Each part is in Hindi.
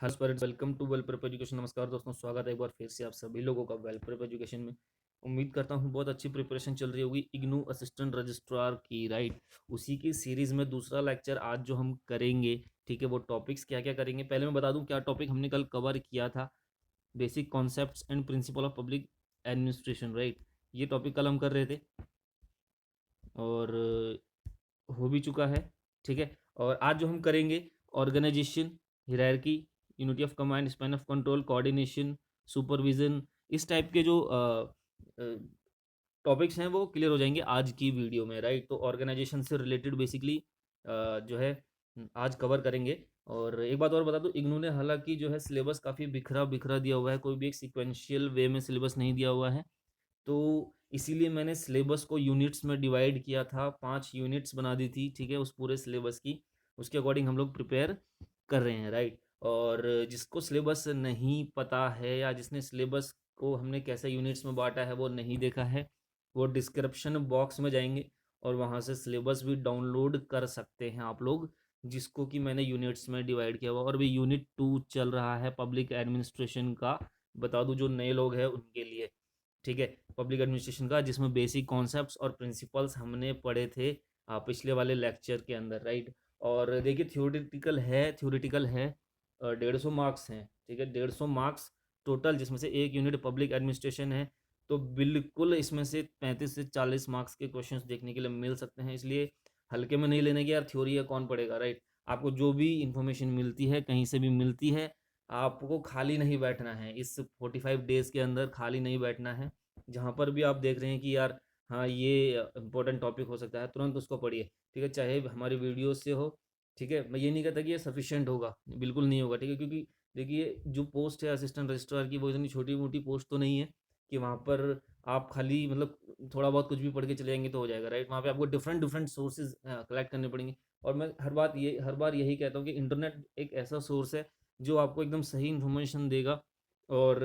Hello students, welcome to well prep education. नमस्कार दोस्तों, स्वागत है एक बार फिर से आप सभी लोगों का वेल प्रेप एजुकेशन में। उम्मीद करता हूँ बहुत अच्छी प्रिपरेशन चल रही होगी इग्नू असिस्टेंट रजिस्ट्रार की, राइट। उसी की सीरीज में दूसरा लेक्चर आज जो हम करेंगे, ठीक है। वो टॉपिक्स क्या क्या करेंगे, पहले मैं बता दूं क्या टॉपिक हमने कल कवर किया था। Basic concepts and principle of public administration, right. ये टॉपिक कल हम कर रहे थे और हो भी चुका है, ठीक है। और आज जो हम करेंगे, organisation, hierarchy, unity of command, span of control, coordination, supervision, इस टाइप के जो टॉपिक्स हैं वो क्लियर हो जाएंगे आज की वीडियो में, राइट। तो ऑर्गेनाइजेशन से रिलेटेड बेसिकली जो है आज कवर करेंगे। और एक बात और बता दूं, इग्नू ने हालांकि जो है सिलेबस काफ़ी बिखरा बिखरा दिया हुआ है, कोई भी एक सिक्वेंशियल वे में सिलेबस नहीं दिया हुआ है। तो इसीलिए मैंने सिलेबस को यूनिट्स में डिवाइड किया था, 5 यूनिट्स बना दी थी, ठीक है, उस पूरे सिलेबस की। उसके अकॉर्डिंग हम लोग प्रिपेयर कर रहे हैं, राइट। और जिसको सिलेबस नहीं पता है या जिसने सिलेबस को हमने कैसे यूनिट्स में बांटा है वो नहीं देखा है, वो डिस्क्रिप्शन बॉक्स में जाएंगे और वहाँ से सिलेबस भी डाउनलोड कर सकते हैं आप लोग, जिसको कि मैंने यूनिट्स में डिवाइड किया हुआ। और भी यूनिट 2 चल रहा है पब्लिक एडमिनिस्ट्रेशन का, बता दूं जो नए लोग हैं उनके लिए, ठीक है। पब्लिक एडमिनिस्ट्रेशन का, जिसमें बेसिक कॉन्सेप्ट्स और प्रिंसिपल्स हमने पढ़े थे पिछले वाले लेक्चर के अंदर, राइट। और देखिए थ्योरेटिकल है 150 मार्क्स हैं, ठीक है। 150 मार्क्स टोटल, जिसमें से एक यूनिट पब्लिक एडमिनिस्ट्रेशन है। तो बिल्कुल इसमें से 35 से 40 मार्क्स के क्वेश्चंस देखने के लिए मिल सकते हैं, इसलिए हल्के में नहीं लेने की यार, थ्योरी है कौन पढ़ेगा, राइट। आपको जो भी इंफॉर्मेशन मिलती है कहीं से भी मिलती है, आपको खाली नहीं बैठना है इस 45 डेज के अंदर, खाली नहीं बैठना है। जहाँ पर भी आप देख रहे हैं कि यार हाँ ये इंपॉर्टेंट टॉपिक हो सकता है, तुरंत उसको पढ़िए, ठीक है, चाहे हमारी वीडियो से हो, ठीक है। मैं ये नहीं कहता कि ये सफिशिएंट होगा, बिल्कुल नहीं होगा, ठीक है, क्योंकि देखिए जो पोस्ट है असिस्टेंट रजिस्ट्रार की, वो इतनी छोटी मोटी पोस्ट तो नहीं है कि वहाँ पर आप खाली मतलब थोड़ा बहुत कुछ भी पढ़ के चले जाएंगे तो हो जाएगा, राइट। वहाँ पे आपको डिफरेंट डिफरेंट सोर्सेज कलेक्ट करने पड़ेंगे। और मैं हर बार यही कहता हूँ कि इंटरनेट एक ऐसा सोर्स है जो आपको एकदम सही इन्फॉर्मेशन देगा और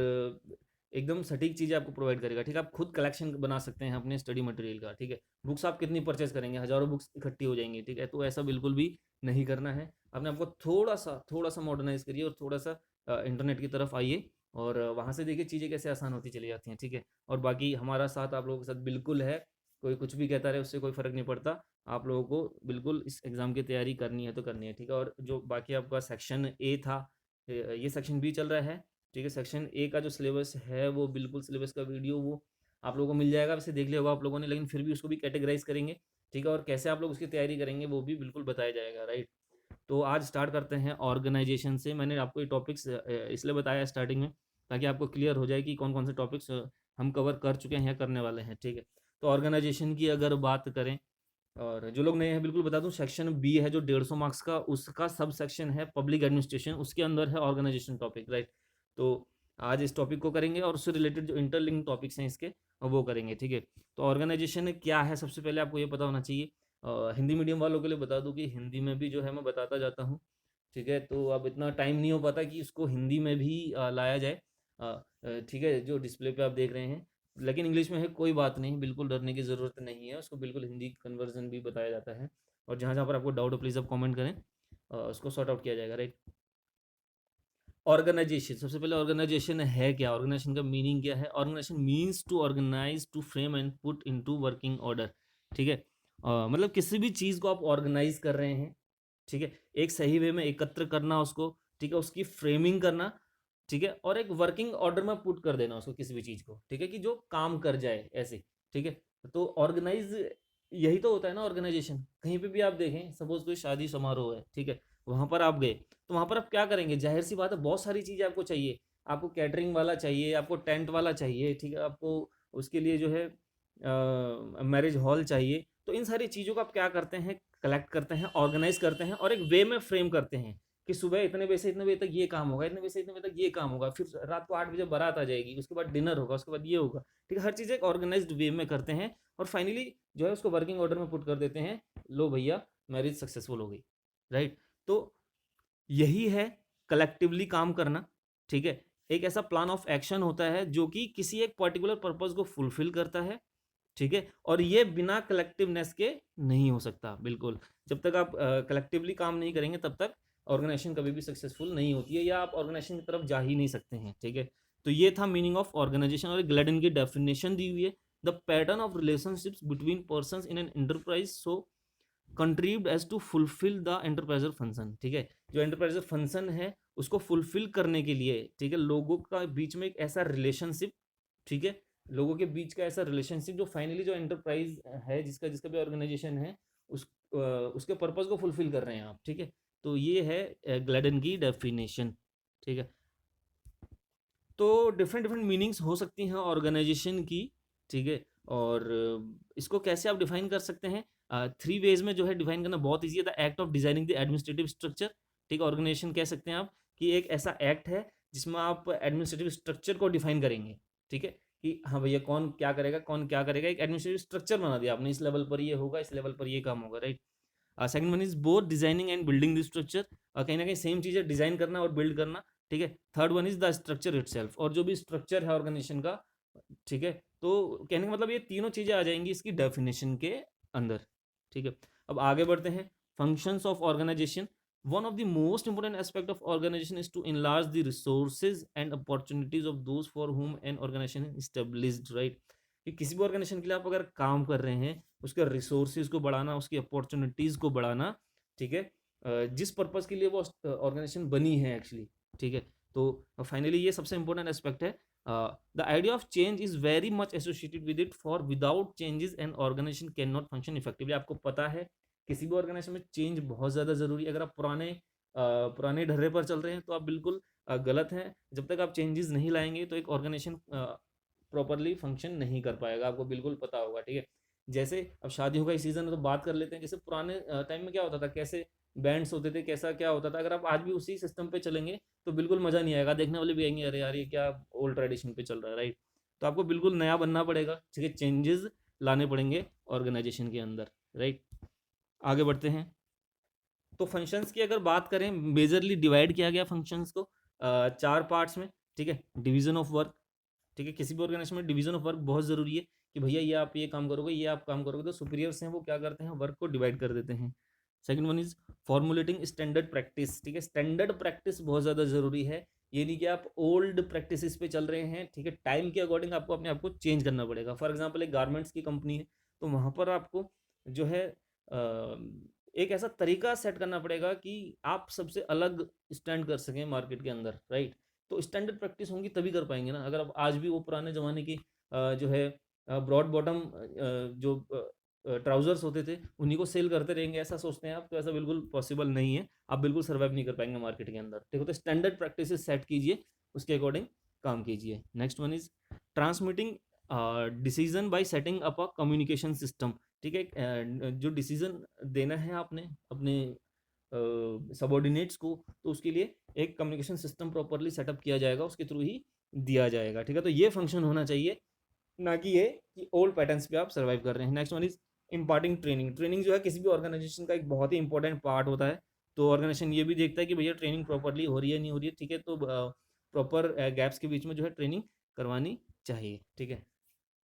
एकदम सटीक चीज़ें आपको प्रोवाइड करेगा, ठीक है। आप खुद कलेक्शन बना सकते हैं अपने स्टडी मटेरियल का, ठीक है। बुक्स आप कितनी परचेज करेंगे, हज़ारों बुक्स इकट्ठी हो जाएंगी, ठीक है। तो ऐसा बिल्कुल भी नहीं करना है। अपने आपको थोड़ा सा मॉडर्नाइज करिए और थोड़ा सा इंटरनेट की तरफ आइए, और वहाँ से देखिए चीज़ें कैसे आसान होती चली जाती हैं, ठीक है। और बाकी हमारा साथ आप लोगों के साथ बिल्कुल है, कोई कुछ भी कहता रहे उससे कोई फ़र्क नहीं पड़ता। आप लोगों को बिल्कुल इस एग्ज़ाम की तैयारी करनी है तो करनी है, ठीक है। और जो बाकी आपका सेक्शन ए था, ये सेक्शन बी चल रहा है, ठीक है। सेक्शन ए का जो सिलेबस है वो बिल्कुल सिलेबस का वीडियो वो आप लोगों को मिल जाएगा, वैसे देख लिया होगा आप लोगों ने, लेकिन फिर भी उसको भी कैटेगराइज करेंगे, ठीक है। और कैसे आप लोग उसकी तैयारी करेंगे वो भी बिल्कुल बताया जाएगा, राइट। तो आज स्टार्ट करते हैं ऑर्गेनाइजेशन से। मैंने आपको ये टॉपिक्स इसलिए बताया स्टार्टिंग में ताकि आपको क्लियर हो जाए कि कौन कौन से टॉपिक्स हम कवर कर चुके हैं या करने वाले हैं, ठीक है। तो ऑर्गेनाइजेशन की अगर बात करें, और जो लोग नए हैं बिल्कुल बता दूं, सेक्शन बी है जो 150 मार्क्स का, उसका सब सेक्शन है पब्लिक एडमिनिस्ट्रेशन, उसके अंदर है ऑर्गेनाइजेशन टॉपिक, राइट। तो आज इस टॉपिक को करेंगे और उससे रिलेटेड जो इंटरलिंक टॉपिक्स हैं इसके वो करेंगे, ठीक है। तो ऑर्गेनाइजेशन क्या है, सबसे पहले आपको ये पता होना चाहिए। हिंदी मीडियम वालों के लिए बता दूं कि हिंदी में भी जो है मैं बताता जाता हूँ, ठीक है। तो अब इतना टाइम नहीं हो पाता कि इसको हिंदी में भी लाया जाए, ठीक है, जो डिस्प्ले पे आप देख रहे हैं। लेकिन इंग्लिश में है, कोई बात नहीं, बिल्कुल डरने की ज़रूरत नहीं है, उसको बिल्कुल हिंदी कन्वर्जन भी बताया जाता है। और जहाँ जहाँ पर आपको डाउट हो प्लीज़ आप कमेंट करें, उसको सॉर्ट आउट किया जाएगा, राइट। ऑर्गेनाइजेशन, सबसे पहले ऑर्गेनाइजेशन है क्या, ऑर्गेनाइजेशन का मीनिंग क्या है। Organisation means to organise, to frame and put into working order, ठीक है। मतलब किसी भी चीज़ को आप ऑर्गेनाइज कर रहे हैं, ठीक है, एक सही वे में एकत्र करना उसको, ठीक है, उसकी फ्रेमिंग करना, ठीक है, और एक वर्किंग ऑर्डर में पुट कर देना उसको, किसी भी चीज़ को, ठीक है, कि जो काम कर जाए ऐसे, ठीक है। तो ऑर्गेनाइज यही तो होता है ना ऑर्गेनाइजेशन। कहीं पे भी आप देखें, सपोज कोई शादी समारोह है, ठीक है, वहाँ पर आप गए, तो वहाँ पर आप क्या करेंगे, जाहिर सी बात है बहुत सारी चीज़ें आपको चाहिए। आपको कैटरिंग वाला चाहिए, आपको टेंट वाला चाहिए, ठीक है, आपको उसके लिए जो है मैरिज हॉल चाहिए। तो इन सारी चीज़ों को आप क्या करते हैं, कलेक्ट करते हैं, ऑर्गेनाइज करते हैं और एक वे में फ्रेम करते हैं कि सुबह इतने बजे से इतने बजे तक ये काम होगा, इतने बजे से इतने बजे तक ये काम होगा, फिर रात को 8 बजे बारात आ जाएगी, उसके बाद डिनर होगा, उसके बाद ये होगा, ठीक है। हर चीज़ एक ऑर्गेनाइज्ड वे में करते हैं और फाइनली जो है उसको वर्किंग ऑर्डर में पुट कर देते हैं, लो भैया मैरिज सक्सेसफुल हो गई, राइट। तो यही है कलेक्टिवली काम करना, ठीक है। एक ऐसा प्लान ऑफ एक्शन होता है जो कि किसी एक पर्टिकुलर पर्पज को फुलफिल करता है, ठीक है। और ये बिना कलेक्टिवनेस के नहीं हो सकता, बिल्कुल। जब तक आप कलेक्टिवली काम नहीं करेंगे तब तक ऑर्गेनाइजेशन कभी भी सक्सेसफुल नहीं होती है, या आप ऑर्गेनाइजेशन की तरफ जा ही नहीं सकते हैं, ठीक है। तो ये था मीनिंग ऑफ ऑर्गेनाइजेशन, और ग्लेडन की डेफिनेशन दी हुई है, the pattern of relationships between persons in an enterprise so contribute as to fulfil the enterprise's function, ठीक है। जो एंटरप्राइजर फंक्शन है उसको फुलफिल करने के लिए, ठीक है, लोगों का बीच में एक ऐसा रिलेशनशिप, ठीक है, लोगों के बीच का ऐसा रिलेशनशिप जो फाइनली जो एंटरप्राइज है, जिसका जिसका भी ऑर्गेनाइजेशन है, उसके पर्पज को फुलफिल कर रहे हैं आप, ठीक है। तो ये है ग्लेडन की डेफिनेशन, ठीक है। तो डिफरेंट डिफरेंट मीनिंग्स हो सकती हैं ऑर्गेनाइजेशन की, ठीक है। और इसको कैसे आप डिफाइन कर सकते हैं, 3 वेज में जो है डिफाइन करना बहुत ईजी है। The act of designing the administrative structure, ठीक है, ऑर्गेनाइजेशन कह सकते हैं आप कि एक ऐसा एक्ट है जिसमें आप एडमिनिस्ट्रेटिव स्ट्रक्चर को डिफाइन करेंगे, ठीक है, कि हाँ भैया कौन क्या करेगा, कौन क्या करेगा, एक एडमिनिस्ट्रेटिव स्ट्रक्चर बना दिया आपने, इस लेवल पर ये होगा, इस लेवल पर ये काम होगा, right. Second one is both designing and building the structure, कहीं ना कहीं सेम चीज़ है, डिजाइन करना और बिल्ड करना, ठीक है। Third one is the structure itself, और जो भी स्ट्रक्चर है ऑर्गेनाइजेशन का, ठीक है। तो कहने का मतलब ये तीनों चीजें आ जाएंगी इसकी डेफिनेशन के अंदर, ठीक है। अब आगे बढ़ते हैं, functions of organisation. One of the most important aspect of organisation is to enlarge the resources and opportunities of those for whom an organisation is established, right. कि किसी भी ऑर्गेनाइजेशन के लिए आप अगर काम कर रहे हैं, उसके रिसोर्सेज को बढ़ाना, उसकी अपॉर्चुनिटीज को बढ़ाना, ठीक है, जिस पर्पज के लिए वो ऑर्गेनाइजेशन बनी है एक्चुअली, ठीक है। तो फाइनली ये सबसे इंपॉर्टेंट एस्पेक्ट है। The idea of change is very much associated with it, for without changes an organisation can not function effectively. आपको पता है किसी भी ऑर्गेनाइजेशन में चेंज बहुत ज़्यादा जरूरी है। अगर आप पुराने ढर्रे पर चल रहे हैं तो आप बिल्कुल गलत हैं। जब तक आप चेंजेस नहीं लाएंगे तो एक ऑर्गेनाइजेशन प्रॉपरली फंक्शन नहीं कर पाएगा, आपको बिल्कुल पता होगा, ठीक है। जैसे अब शादियों का ही सीजन है तो बात कर लेते हैं, जैसे पुराने टाइम में क्या होता था, कैसे बैंड्स होते थे, कैसा क्या होता था। अगर आप आज भी उसी सिस्टम पे चलेंगे तो बिल्कुल मजा नहीं आएगा, देखने वाले भी आएंगे अरे यार ये क्या ओल्ड ट्रेडिशन पे चल रहा है, राइट। तो आपको बिल्कुल नया बनना पड़ेगा, ठीक है, चेंजेस लाने पड़ेंगे ऑर्गेनाइजेशन के अंदर, राइट। आगे बढ़ते हैं। तो फंक्शंस की अगर बात करें, मेजरली डिवाइड किया गया फंक्शंस को 4 पार्ट्स में, ठीक है। डिवीजन ऑफ वर्क, ठीक है, किसी भी ऑर्गेनाइजेशन में डिवीजन ऑफ वर्क बहुत जरूरी है कि भैया ये आप ये काम करोगे, ये आप काम करोगे, तो सुपीरियर्स हैं वो क्या करते हैं, वर्क को डिवाइड कर देते हैं। Second one is formulating standard practice, ठीक है, स्टैंडर्ड प्रैक्टिस बहुत ज़्यादा ज़रूरी है। ये नहीं कि आप ओल्ड प्रैक्टिसेस पे चल रहे हैं, ठीक है, टाइम के अकॉर्डिंग आपको अपने आप को चेंज करना पड़ेगा। फॉर एग्जांपल एक गारमेंट्स की कंपनी है, तो वहाँ पर आपको जो है एक ऐसा तरीका सेट करना पड़ेगा कि आप सबसे अलग स्टैंड कर सकें मार्केट के अंदर, राइट। तो स्टैंडर्ड प्रैक्टिस होंगी तभी कर पाएंगे ना। अगर आप आज भी वो पुराने ज़माने की जो है ब्रॉड बॉटम जो ट्राउजर्स होते थे उन्हीं को सेल करते रहेंगे, ऐसा सोचते हैं आप, तो ऐसा बिल्कुल पॉसिबल नहीं है। आप बिल्कुल सर्वाइव नहीं कर पाएंगे मार्केट के अंदर, ठीक है। तो स्टैंडर्ड प्रैक्टिसेस सेट कीजिए, उसके अकॉर्डिंग काम कीजिए। Next one is transmitting decision by setting up a communication system, ठीक है। जो डिसीजन देना है आपने अपने सबॉर्डिनेट्स को, तो उसके लिए एक कम्युनिकेशन सिस्टम प्रॉपरली सेटअप किया जाएगा, उसके थ्रू ही दिया जाएगा, ठीक है। तो ये फंक्शन होना चाहिए, ना कि ये कि ओल्ड पैटर्न्स पे आप सर्वाइव कर रहे हैं। Next one is imparting training. Training जो है किसी भी ऑर्गेनाइजेशन का एक बहुत ही इंपॉर्टेंट पार्ट होता है। तो ऑर्गेनाइजेशन ये भी देखता है कि भैया ट्रेनिंग प्रॉपरली हो रही है नहीं हो रही है, ठीक है। तो प्रॉपर गैप्स के बीच में जो है ट्रेनिंग करवानी चाहिए, ठीक है।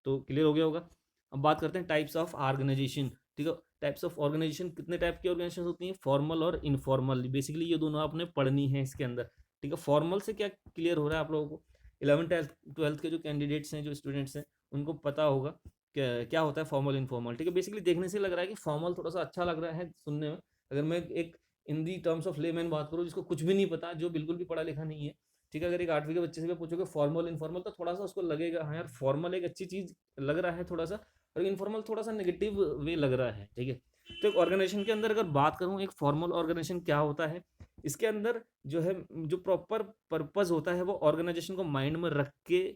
तो क्लियर हो गया होगा। अब बात करते हैं टाइप्स ऑफ ऑर्गेनाइजेशन, ठीक है। टाइप्स ऑफ ऑर्गेनाइजेशन, कितने टाइप की ऑर्गेनाइजेशन होती हैं, फॉर्मल और इनफॉर्मल। बेसिकली ये दोनों आपने पढ़नी है इसके अंदर, ठीक है। फॉर्मल से क्या क्लियर हो रहा है आप लोगों को, 11th 12th के जो कैंडिडेट्स हैं, जो स्टूडेंट्स हैं, उनको पता होगा क्या होता है फॉर्मल इनफॉर्मल, ठीक है। बेसिकली देखने से लग रहा है कि फॉर्मल थोड़ा सा अच्छा लग रहा है सुनने में। अगर मैं एक इन दी टर्म्स ऑफ लेमैन बात करूँ, जिसको कुछ भी नहीं पता, जो बिल्कुल भी पढ़ा लिखा नहीं है, ठीक है, अगर एक 8वीं के बच्चे से भी पूछोगे फॉर्मल इनफॉर्मल, तो थोड़ा सा उसको लगेगा हाँ यार फॉर्मल एक अच्छी चीज लग रहा है थोड़ा सा, और इनफॉर्मल थोड़ा सा नेगेटिव वे लग रहा है, ठीक है। तो एक ऑर्गेनाइजेशन के अंदर अगर बात करूँ, एक फॉर्मल ऑर्गेनाइजेशन क्या होता है, इसके अंदर जो है जो प्रॉपर पर्पस होता है वो ऑर्गेनाइजेशन को माइंड में रख के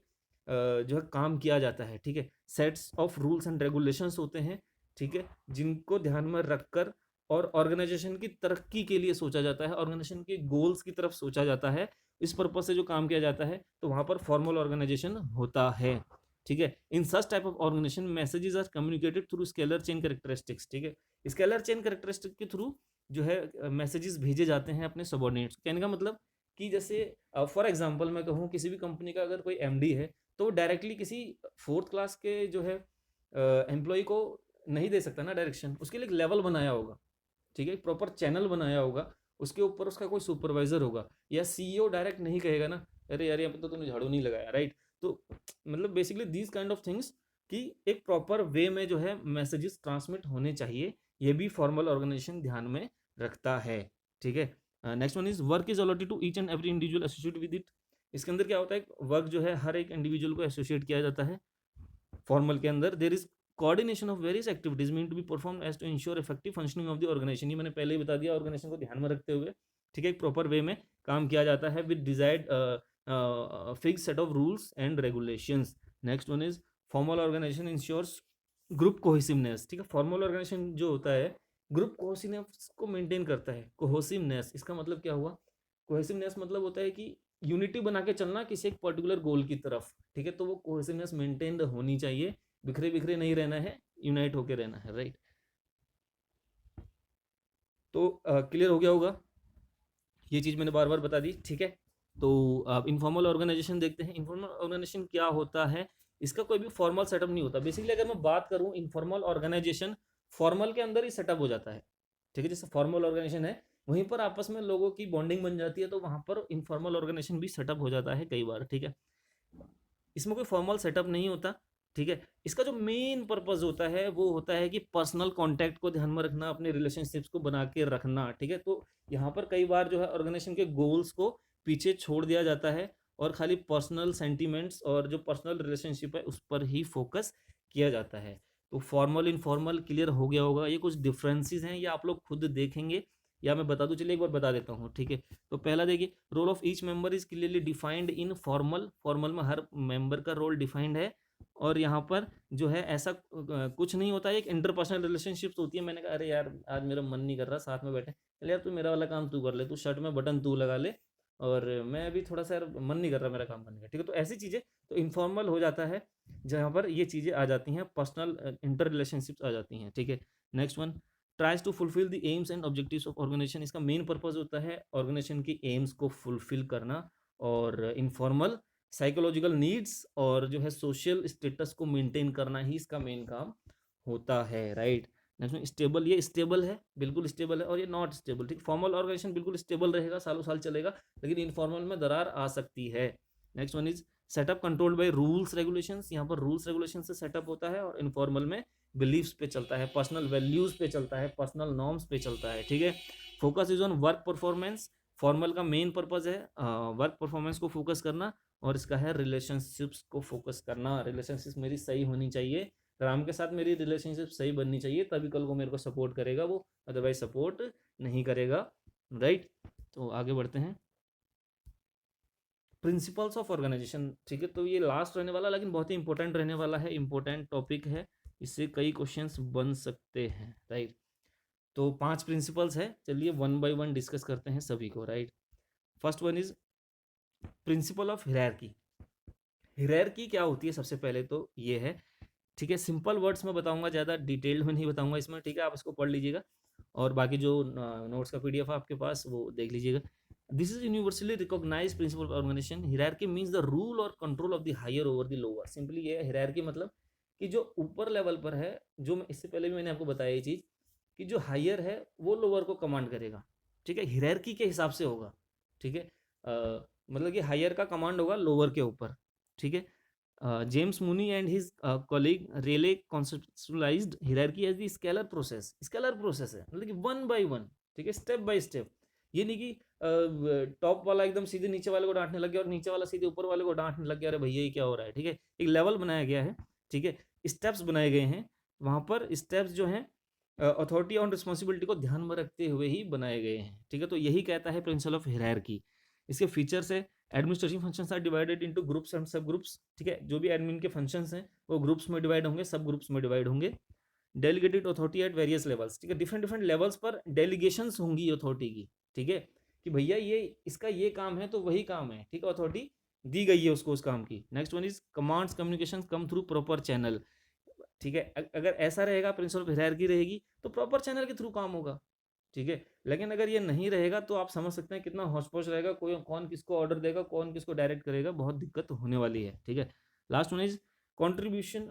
जो है काम किया जाता है, ठीक है। Sets of rules and regulations होते हैं, ठीक है, जिनको ध्यान में रखकर और ऑर्गेनाइजेशन की तरक्की के लिए सोचा जाता है, ऑर्गेनाइजेशन के गोल्स की तरफ सोचा जाता है, इस पर्पज से जो काम किया जाता है, तो वहां पर फॉर्मल ऑर्गेनाइजेशन होता है, ठीक है। In such type of organisation messages are communicated through scalar chain characteristics, ठीक है। स्केलर चेन कैरेक्टरिस्टिक के थ्रू जो है मैसेजेस भेजे जाते हैं अपने सबॉर्डिनेट्स। कहने का मतलब कि जैसे फॉर एग्जांपल मैं कहूँ, किसी भी कंपनी का अगर कोई एमडी है, तो वो डायरेक्टली किसी 4th क्लास के जो है एम्प्लॉय को नहीं दे सकता ना डायरेक्शन, उसके लिए एक लेवल बनाया होगा, ठीक है, प्रॉपर चैनल बनाया होगा, उसके ऊपर उसका कोई सुपरवाइजर होगा, या सीईओ डायरेक्ट नहीं कहेगा ना अरे यार यहाँ पे तो तूने झाड़ू नहीं लगाया, राइट। तो मतलब basically these kind of things कि एक प्रॉपर वे में जो है मैसेजेस ट्रांसमिट होने चाहिए, ये भी फॉर्मल ऑर्गेनाइजेशन ध्यान में रखता है, ठीक है। Next one is work is allotted to each and every individual associate with it. इसके अंदर क्या होता है, वर्क जो है हर एक इंडिविजुअल को एसोसिएट किया जाता है फॉर्मल के अंदर। There is coordination of various activities mean to be perform as to ensure effective functioning of the organisation. ये मैंने पहले ही बता दिया, ऑर्गेनाइजेशन को ध्यान में रखते हुए, ठीक है, एक प्रॉपर वे में काम किया जाता है with desired fix set of rules and regulations. Next one is formal organisation ensures group cohesiveness, ठीक है। फॉर्मल ऑर्गेनाइजेशन जो होता है ग्रुप कोहेसिवनेस को मेंटेन करता है। कोहेसिवनेस इसका मतलब क्या हुआ, कोहेसिवनेस मतलब होता है कि यूनिटी बना के चलना किसी एक पर्टिकुलर गोल की तरफ, ठीक है। तो वो कोहेसिवनेस मेंटेन होनी चाहिए, बिखरे बिखरे नहीं रहना है, यूनाइट होके रहना है, राइट। तो क्लियर हो गया होगा, ये चीज मैंने बार बार बता दी, ठीक है। तो अब इनफॉर्मल ऑर्गेनाइजेशन देखते हैं। इनफॉर्मल ऑर्गेनाइजेशन क्या होता है, इसका कोई भी फॉर्मल सेटअप नहीं होता। बेसिकली अगर मैं बात करूं इनफॉर्मल ऑर्गेनाइजेशन फॉर्मल के अंदर ही सेटअप हो जाता है, ठीक है। जैसे फॉर्मल ऑर्गेनाइजेशन है वहीं पर आपस में लोगों की बॉन्डिंग बन जाती है, तो वहां पर इनफॉर्मल ऑर्गेनाइजेशन भी सेटअप हो जाता है कई बार, ठीक है। इसमें कोई फॉर्मल सेटअप नहीं होता, ठीक है। इसका जो मेन पर्पज होता है वो होता है कि पर्सनल कांटेक्ट को ध्यान में रखना, अपने रिलेशनशिप्स को बना के रखना, ठीक है। तो यहाँ पर कई बार जो है ऑर्गेनाइजेशन के गोल्स को पीछे छोड़ दिया जाता है और खाली पर्सनल सेंटिमेंट्स और जो पर्सनल रिलेशनशिप है उस पर ही फोकस किया जाता है। तो फॉर्मल इनफॉर्मल क्लियर हो गया होगा। ये कुछ डिफरेंसेस हैं, ये आप लोग खुद देखेंगे या मैं बता दूं, चलिए एक बार बता देता हूँ, ठीक है। तो पहला देखिए, role of each member is clearly defined in formal. Formal में हर मेंबर का रोल डिफाइंड है, और यहाँ पर जो है ऐसा कुछ नहीं होता है। एक इंटरपर्सनल रिलेशनशिप्स होती है। मैंने कहा अरे यार आज मेरा मन नहीं कर रहा, साथ में बैठे, चल यार तू मेरा वाला काम तू कर ले, तू शर्ट में बटन तू लगा ले, और मैं अभी थोड़ा सा यार मन नहीं कर रहा मेरा काम करने का, ठीक है। तो ऐसी चीज़ें तो इनफॉर्मल हो जाता है, जहाँ पर ये चीज़ें आ जाती हैं, पर्सनल इंटर रिलेशनशिप्स आ जाती हैं, ठीक है। Next one, tries to fulfil the aims and objectives of organisation. इसका मेन पर्पज होता है ऑर्गेनाइजेशन की एम्स को फुलफिल करना, और इनफॉर्मल साइकोलॉजिकल नीड्स और जो है सोशल स्टेटस को मेंटेन करना ही इसका मेन काम होता है, राइट। नेक्स्ट स्टेबल, ये स्टेबल है, बिल्कुल स्टेबल है, और ये नॉट स्टेबल, ठीक। फॉर्मल ऑर्गेनाइजेशन बिल्कुल स्टेबल रहेगा, सालों साल चलेगा, लेकिन इनफॉर्मल में दरार आ सकती है। Next one is setup controlled by rules regulations. यहाँ पर रूल्स रेगुलेशन से सेटअप होता है, और इनफॉर्मल में बिलीव्स पे चलता है, पर्सनल वैल्यूज पे चलता है, पर्सनल नॉर्म्स पे चलता है, ठीक है। Focus is on work performance. Formal का मेन पर्पज है वर्क परफॉर्मेंस को फोकस करना, और इसका है रिलेशनशिप्स को फोकस करना। रिलेशनशिप मेरी सही होनी चाहिए, राम के साथ मेरी रिलेशनशिप सही बननी चाहिए, तभी कल को मेरे को सपोर्ट करेगा वो, अदरवाइज सपोर्ट नहीं करेगा, राइट। तो आगे बढ़ते हैं, प्रिंसिपल्स ऑफ ऑर्गेनाइजेशन, ठीक है। तो ये लास्ट रहने वाला, लेकिन बहुत ही इंपॉर्टेंट रहने वाला है, इंपॉर्टेंट टॉपिक है, इससे कई क्वेश्चंस बन सकते हैं, राइट। तो 5 प्रिंसिपल्स है, चलिए वन बाय वन डिस्कस करते हैं सभी को, right. First one is principle of hierarchy. Hierarchy क्या होती है, सबसे पहले तो ये है, ठीक है। सिंपल वर्ड्स में बताऊंगा, ज़्यादा डिटेल्ड में नहीं बताऊंगा इसमें, ठीक है। आप इसको पढ़ लीजिएगा, और बाकी जो नोट्स का पीडीएफ है आपके पास वो देख लीजिएगा। This is universally recognise principle of organisation. Hierarchy means the rule or control of the higher over the lower. Simply ये हिरार्की मतलब कि जो ऊपर लेवल पर है, जो इससे पहले भी मैंने आपको बताया ये चीज़, कि जो हायर है वो लोअर को कमांड करेगा, ठीक है। हिरार्की के हिसाब से होगा, ठीक है। मतलब कि हायर का कमांड होगा लोअर के ऊपर, ठीक है। James Mooney and his colleague Rayleigh conceptualized hierarchy as the scalar process. Scalar process है, मतलब कि वन बाय वन, ठीक है, स्टेप बाय स्टेप। ये नहीं कि टॉप वाला एकदम सीधे नीचे वाले को डांटने लग गया और नीचे वाला सीधे ऊपर वाले को डांटने लग गया, अरे भैया ये क्या हो रहा है, ठीक है। एक लेवल बनाया गया है, ठीक है, स्टेप्स बनाए गए हैं, वहाँ पर स्टेप्स जो हैं अथॉरिटी और रिस्पॉन्सिबिलिटी को ध्यान में रखते हुए ही बनाए गए हैं, ठीक है। तो यही कहता है प्रिंसिपल ऑफ हायरार्की। इसके फीचर्स है, administrative functions are divided into groups and sub groups, ठीक है। जो भी एडमिन के फंक्शंस हैं वो ग्रुप्स में डिवाइड होंगे, सब ग्रुप्स में डिवाइड होंगे। Delegated authority at various levels, ठीक है। डिफरेंट डिफरेंट लेवल्स पर डेलीगेशंस होंगी अथॉरिटी की, ठीक है, कि भैया ये इसका ये काम है तो वही काम है, ठीक है, अथॉरिटी दी गई है उसको उस काम की। Next one is commands communication come through proper channel, ठीक है। अगर ऐसा रहेगा, प्रिंसिपल ऑफ हायरार्की रहेगी, तो प्रॉपर चैनल के थ्रू काम होगा, ठीक है। लेकिन अगर ये नहीं रहेगा तो आप समझ सकते हैं कितना हौच पौच रहेगा, कोई कौन किसको ऑर्डर देगा, कौन किसको डायरेक्ट करेगा, बहुत दिक्कत होने वाली है, ठीक है। Last one is contribution,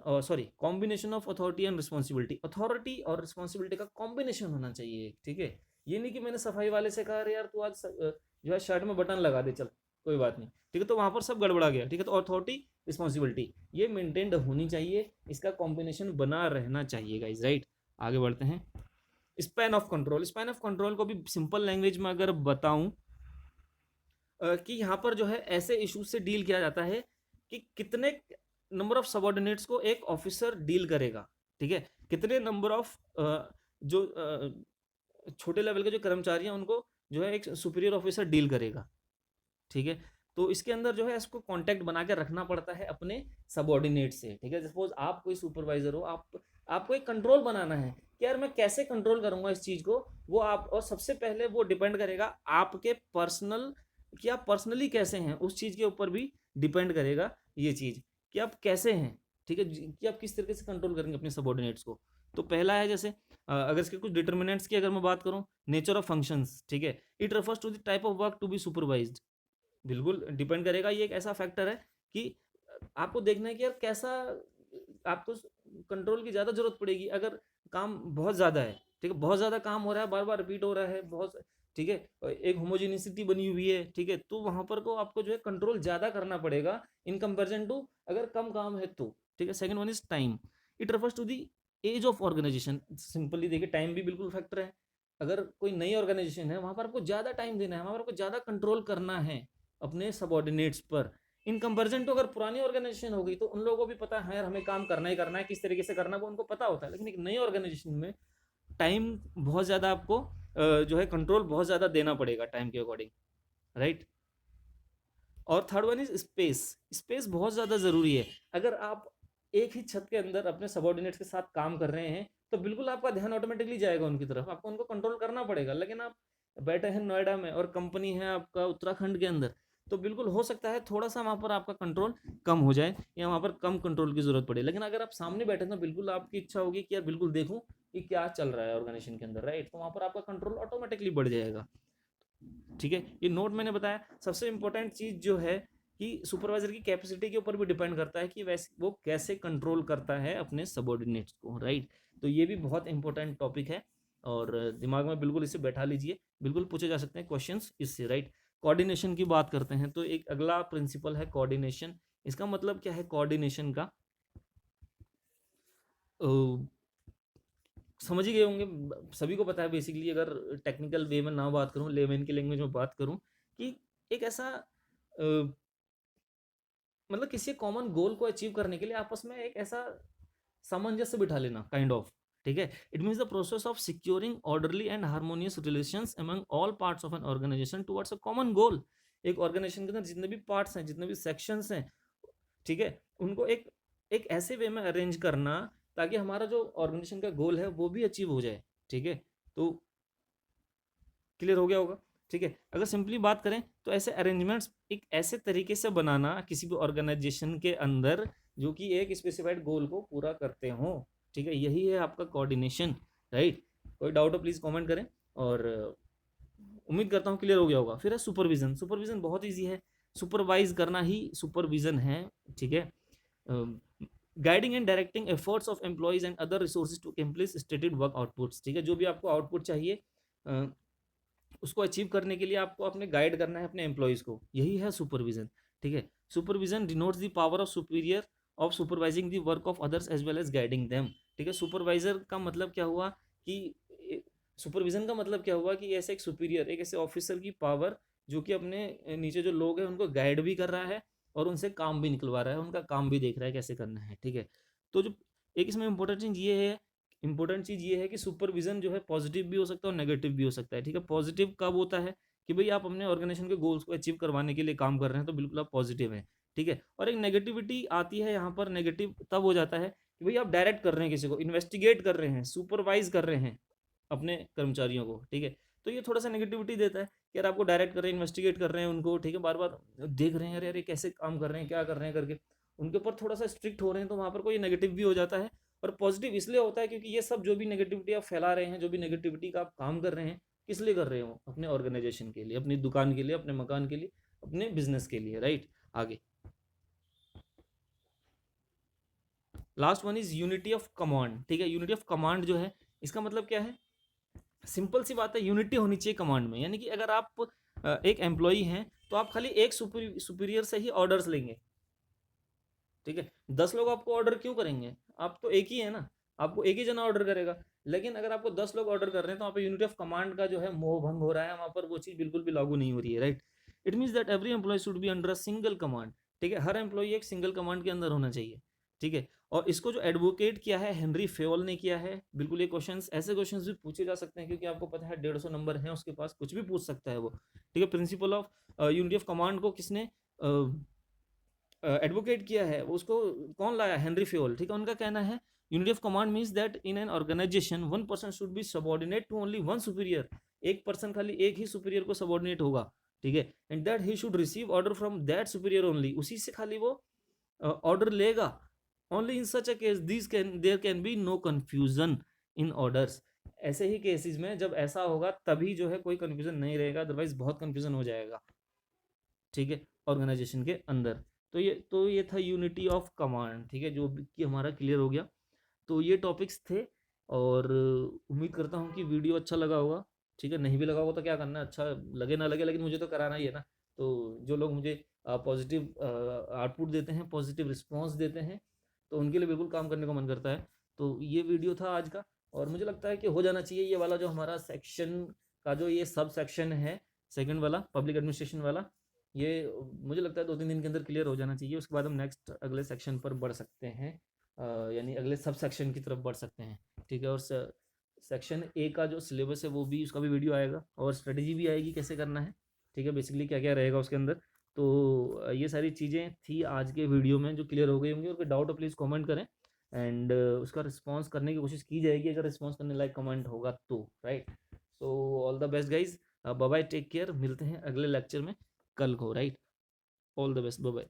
combination of authority and responsibility. Authority और रिस्पॉन्सिबिलिटी का कॉम्बिनेशन होना चाहिए, ठीक है। ये नहीं कि मैंने सफाई वाले से कहा अरे यार तू आज जो है शर्ट में बटन लगा दे, चल कोई बात नहीं, ठीक है, तो वहां पर सब गड़बड़ा गया, ठीक है। तो अथॉरिटी रिस्पॉन्सिबिलिटी ये मेंटेन्ड होनी चाहिए, इसका कॉम्बिनेशन बना रहना चाहिए गाइज, राइट। आगे बढ़ते हैं। Span of control, span of control को भी सिंपल लैंग्वेज में अगर बताऊं कि यहाँ पर जो है ऐसे इश्यूज से डील किया जाता है कि कितने नंबर ऑफ सबऑर्डिनेट्स को एक ऑफिसर डील करेगा, ठीक है, कितने नंबर ऑफ जो छोटे लेवल के जो कर्मचारी हैं उनको जो है एक सुपीरियर ऑफिसर डील करेगा, ठीक है। तो इसके अंदर जो है इसको कांटेक्ट बना के रखना पड़ता है अपने सबऑर्डिनेट से, ठीक है। सपोज आप कोई सुपरवाइजर हो, आपको एक कंट्रोल बनाना है कि यार मैं कैसे कंट्रोल करूंगा इस चीज को, वो आप, और सबसे पहले वो डिपेंड करेगा आपके पर्सनल, कि आप पर्सनली कैसे हैं, उस चीज के ऊपर भी डिपेंड करेगा ये चीज कि आप कैसे हैं, ठीक है, कि आप किस तरीके से कंट्रोल करेंगे अपने सबऑर्डिनेट्स को। तो पहला है जैसे अगर इसके कुछ डिटर्मिनेंट्स की अगर मैं बात करूं, नेचर ऑफ फंक्शंस, ठीक है, it refers to the type of work to be supervised. बिल्कुल डिपेंड करेगा, ये एक ऐसा फैक्टर है कि आपको देखना है कि यार कैसा, आपको कंट्रोल की ज़्यादा जरूरत पड़ेगी अगर काम बहुत ज़्यादा है, ठीक है, बहुत ज़्यादा काम हो रहा है, बार बार रिपीट हो रहा है बहुत, ठीक है, एक होमोजीनिसिटी बनी हुई है, ठीक है, तो वहां पर को आपको जो है कंट्रोल ज़्यादा करना पड़ेगा इन कंपेरिजन टू अगर कम काम है तो, ठीक है। Second one is time, it refers to the age of organisation. Simply देखिए टाइम भी बिल्कुल फैक्टर है, अगर कोई नई ऑर्गेनाइजेशन है वहां पर आपको ज़्यादा टाइम देना है, वहां पर आपको ज़्यादा कंट्रोल करना है अपने सबऑर्डिनेट्स पर, इन कंपैरिजन टू अगर पुरानी ऑर्गेनाइजेशन होगी तो उन लोगों को भी पता है यार हमें काम करना ही करना है, किस तरीके से करना है वो उनको पता होता है। लेकिन एक नई ऑर्गेनाइजेशन में टाइम बहुत ज़्यादा आपको जो है कंट्रोल बहुत ज़्यादा देना पड़ेगा टाइम के अकॉर्डिंग, राइट। और third one is space, space बहुत ज़्यादा ज़रूरी है। अगर आप एक ही छत के अंदर अपने सबॉर्डिनेट्स के साथ काम कर रहे हैं तो बिल्कुल आपका ध्यान ऑटोमेटिकली जाएगा उनकी तरफ, आपको उनको कंट्रोल करना पड़ेगा। लेकिन आप बैठे हैं नोएडा में और कंपनी है आपका उत्तराखंड के अंदर, तो बिल्कुल हो सकता है थोड़ा सा वहाँ पर आपका कंट्रोल कम हो जाए या वहाँ पर कम कंट्रोल की जरूरत पड़े। लेकिन अगर आप सामने बैठे तो बिल्कुल आपकी इच्छा होगी कि यार बिल्कुल देखूं कि क्या चल रहा है ऑर्गेनाइजेशन के अंदर, राइट, तो वहाँ पर आपका कंट्रोल ऑटोमेटिकली बढ़ जाएगा, ठीक है। ये नोट मैंने बताया। सबसे इंपॉर्टेंट चीज जो है कि सुपरवाइजर की कैपेसिटी के ऊपर भी डिपेंड करता है कि वैसे वो कैसे कंट्रोल करता है अपने सबॉर्डिनेट्स को, राइट। तो ये भी बहुत इंपॉर्टेंट टॉपिक है और दिमाग में बिल्कुल इसे बैठा लीजिए, बिल्कुल पूछे जा सकते हैं क्वेश्चंस इससे, राइट। कोऑर्डिनेशन की बात करते हैं तो एक अगला प्रिंसिपल है कोऑर्डिनेशन। इसका मतलब क्या है कोऑर्डिनेशन का, समझ ही गए होंगे, सभी को पता है बेसिकली, अगर टेक्निकल वे में ना बात करूं, लेमैन की लैंग्वेज में बात करूं, कि एक ऐसा मतलब किसी कॉमन गोल को अचीव करने के लिए आपस में एक ऐसा सामंजस्य बिठा लेना, काइंड ऑफ, ठीक है। It means the process of securing orderly and harmonious relations among all parts of an organisation towards a common goal. एक ऑर्गेनाइजेशन के अंदर जितने भी पार्ट्स हैं, जितने भी सेक्शंस हैं, ठीक है, उनको एक एक ऐसे वे में अरेंज करना ताकि हमारा जो ऑर्गेनाइजेशन का गोल है वो भी अचीव हो जाए, ठीक है। तो क्लियर हो गया होगा, ठीक है। अगर सिंपली बात करें तो ऐसे अरेंजमेंट्स एक ऐसे तरीके से बनाना किसी भी ऑर्गेनाइजेशन के अंदर जो कि एक स्पेसिफाइड गोल को पूरा करते हो, ठीक है, यही है आपका कोऑर्डिनेशन, राइट। कोई डाउट हो प्लीज कमेंट करें और उम्मीद करता हूँ क्लियर हो गया होगा। फिर है सुपरविजन, सुपरविजन बहुत ईजी है, सुपरवाइज करना ही सुपरविजन है, ठीक है। Guiding and directing efforts of employees and other resources to complete stated work outputs, ठीक है, जो भी आपको आउटपुट चाहिए उसको अचीव करने के लिए आपको अपने गाइड करना है अपने एम्प्लॉयज़ को, यही है सुपरविजन, ठीक है। Supervision denotes the power of superior of supervising the work of others as well as guiding them, ठीक है। सुपरवाइजर का मतलब क्या हुआ कि सुपरविजन का मतलब क्या हुआ कि ऐसे एक सुपीरियर, एक ऐसे ऑफिसर की पावर जो कि अपने नीचे जो लोग हैं उनको गाइड भी कर रहा है और उनसे काम भी निकलवा रहा है, उनका काम भी देख रहा है कैसे करना है, ठीक है। तो जो एक इसमें इंपॉर्टेंट चीज़ ये है कि सुपरविजन जो है पॉजिटिव भी हो सकता है और नेगेटिव भी हो सकता है, ठीक है। पॉजिटिव कब होता है कि भाई आप अपने ऑर्गेनाइजेशन के गोल्स को अचीव करवाने के लिए काम कर रहे हैं तो बिल्कुल आप पॉजिटिव हैं, ठीक है। और एक नेगेटिविटी आती है यहाँ पर, नेगेटिव तब हो जाता है कि भाई आप डायरेक्ट कर रहे हैं किसी को, इन्वेस्टिगेट कर रहे हैं, सुपरवाइज कर रहे हैं अपने कर्मचारियों को, ठीक है। तो ये थोड़ा सा नेगेटिविटी देता है कि यार आपको डायरेक्ट कर रहे हैं, इन्वेस्टिगेट कर रहे हैं उनको, ठीक है, बार बार देख रहे हैं यार यार ये कैसे काम कर रहे हैं, क्या कर रहे हैं करके उनके ऊपर थोड़ा सा स्ट्रिक्ट हो रहे हैं, तो वहाँ पर कोई नेगेटिव भी हो जाता है। और पॉजिटिव इसलिए होता है क्योंकि ये सब जो भी नेगेटिविटी आप फैला रहे हैं, जो भी नेगेटिविटी का आप काम कर रहे हैं, किस लिए कर रहे हो, अपने ऑर्गेनाइजेशन के लिए, अपनी दुकान के लिए, अपने मकान के लिए, अपने बिजनेस के लिए, राइट। आगे last one is unity of command, ठीक है। यूनिटी ऑफ कमांड जो है इसका मतलब क्या है, सिंपल सी बात है, यूनिटी होनी चाहिए कमांड में। यानी कि अगर आप एक एम्प्लॉई हैं तो आप खाली एक सुपीरियर से ही ऑर्डर्स लेंगे, ठीक है। 10 लोग आपको ऑर्डर क्यों करेंगे, आप तो एक ही है ना, आपको एक ही जना ऑर्डर करेगा। लेकिन अगर आपको 10 लोग ऑर्डर कर रहे हैं तो वहाँ पे यूनिटी ऑफ कमांड का जो है मोह भंग हो रहा है, वहां पर वो चीज बिल्कुल भी लागू नहीं हो रही है, right. It means that every employee should be under a single command, ठीक है। हर एम्प्लॉय एक सिंगल कमांड के अंदर होना चाहिए, ठीक है। और इसको जो एडवोकेट किया है हेनरी फेवल ने किया है। बिल्कुल ये क्वेश्चंस, ऐसे क्वेश्चंस भी पूछे जा सकते हैं, क्योंकि आपको पता है 150 नंबर है उसके पास, कुछ भी पूछ सकता है वो, ठीक है। Principle of unity of command को किसने एडवोकेट किया है, उसको कौन लाया, हेनरी फ्योल, ठीक है। उनका कहना है unity of command means that in an organisation one person should be subordinate to only one superior, एक पर्सन खाली एक ही सुपीरियर को सबऑर्डिनेट होगा, ठीक है। And that he should receive order from that superior only, उसी से खाली वो ऑर्डर लेगा। Only in such a case this can there can be no confusion in orders, ऐसे ही केसेस में जब ऐसा होगा तभी जो है कोई कंफ्यूजन नहीं रहेगा, अदरवाइज बहुत कंफ्यूजन हो जाएगा, ठीक है, ऑर्गेनाइजेशन के अंदर। तो ये था यूनिटी ऑफ कमांड, ठीक है, जो कि हमारा क्लियर हो गया। तो ये टॉपिक्स थे, और उम्मीद करता हूँ कि वीडियो अच्छा लगा होगा, ठीक है। नहीं भी लगा होगा तो क्या करना है, अच्छा लगे ना लगे, लेकिन मुझे तो कराना ही है ना। तो जो लोग मुझे पॉजिटिव आउटपुट देते हैं, पॉजिटिव रिस्पॉन्स देते हैं, तो उनके लिए बिल्कुल काम करने को मन करता है। तो ये वीडियो था आज का, और मुझे लगता है कि हो जाना चाहिए ये वाला जो हमारा सेक्शन का जो ये सब सेक्शन है, सेकंड वाला पब्लिक एडमिनिस्ट्रेशन वाला, ये मुझे लगता है 2-3 दिन के अंदर क्लियर हो जाना चाहिए। उसके बाद हम नेक्स्ट अगले सेक्शन पर बढ़ सकते हैं, यानी अगले सब सेक्शन की तरफ बढ़ सकते हैं, ठीक है। और सेक्शन ए का जो सिलेबस है वो भी, उसका भी वीडियो आएगा, और स्ट्रेटेजी भी आएगी कैसे करना है, ठीक है, बेसिकली क्या क्या रहेगा उसके अंदर। तो ये सारी चीज़ें थी आज के वीडियो में जो क्लियर हो गई होंगी, और कोई डाउट हो प्लीज़ कमेंट करें, एंड उसका रिस्पॉन्स करने की कोशिश की जाएगी, अगर रिस्पॉन्स करने लायक कमेंट होगा तो, right. So all the best guys, bye bye, take care, मिलते हैं अगले लेक्चर में कल को, right. All the best, bye bye.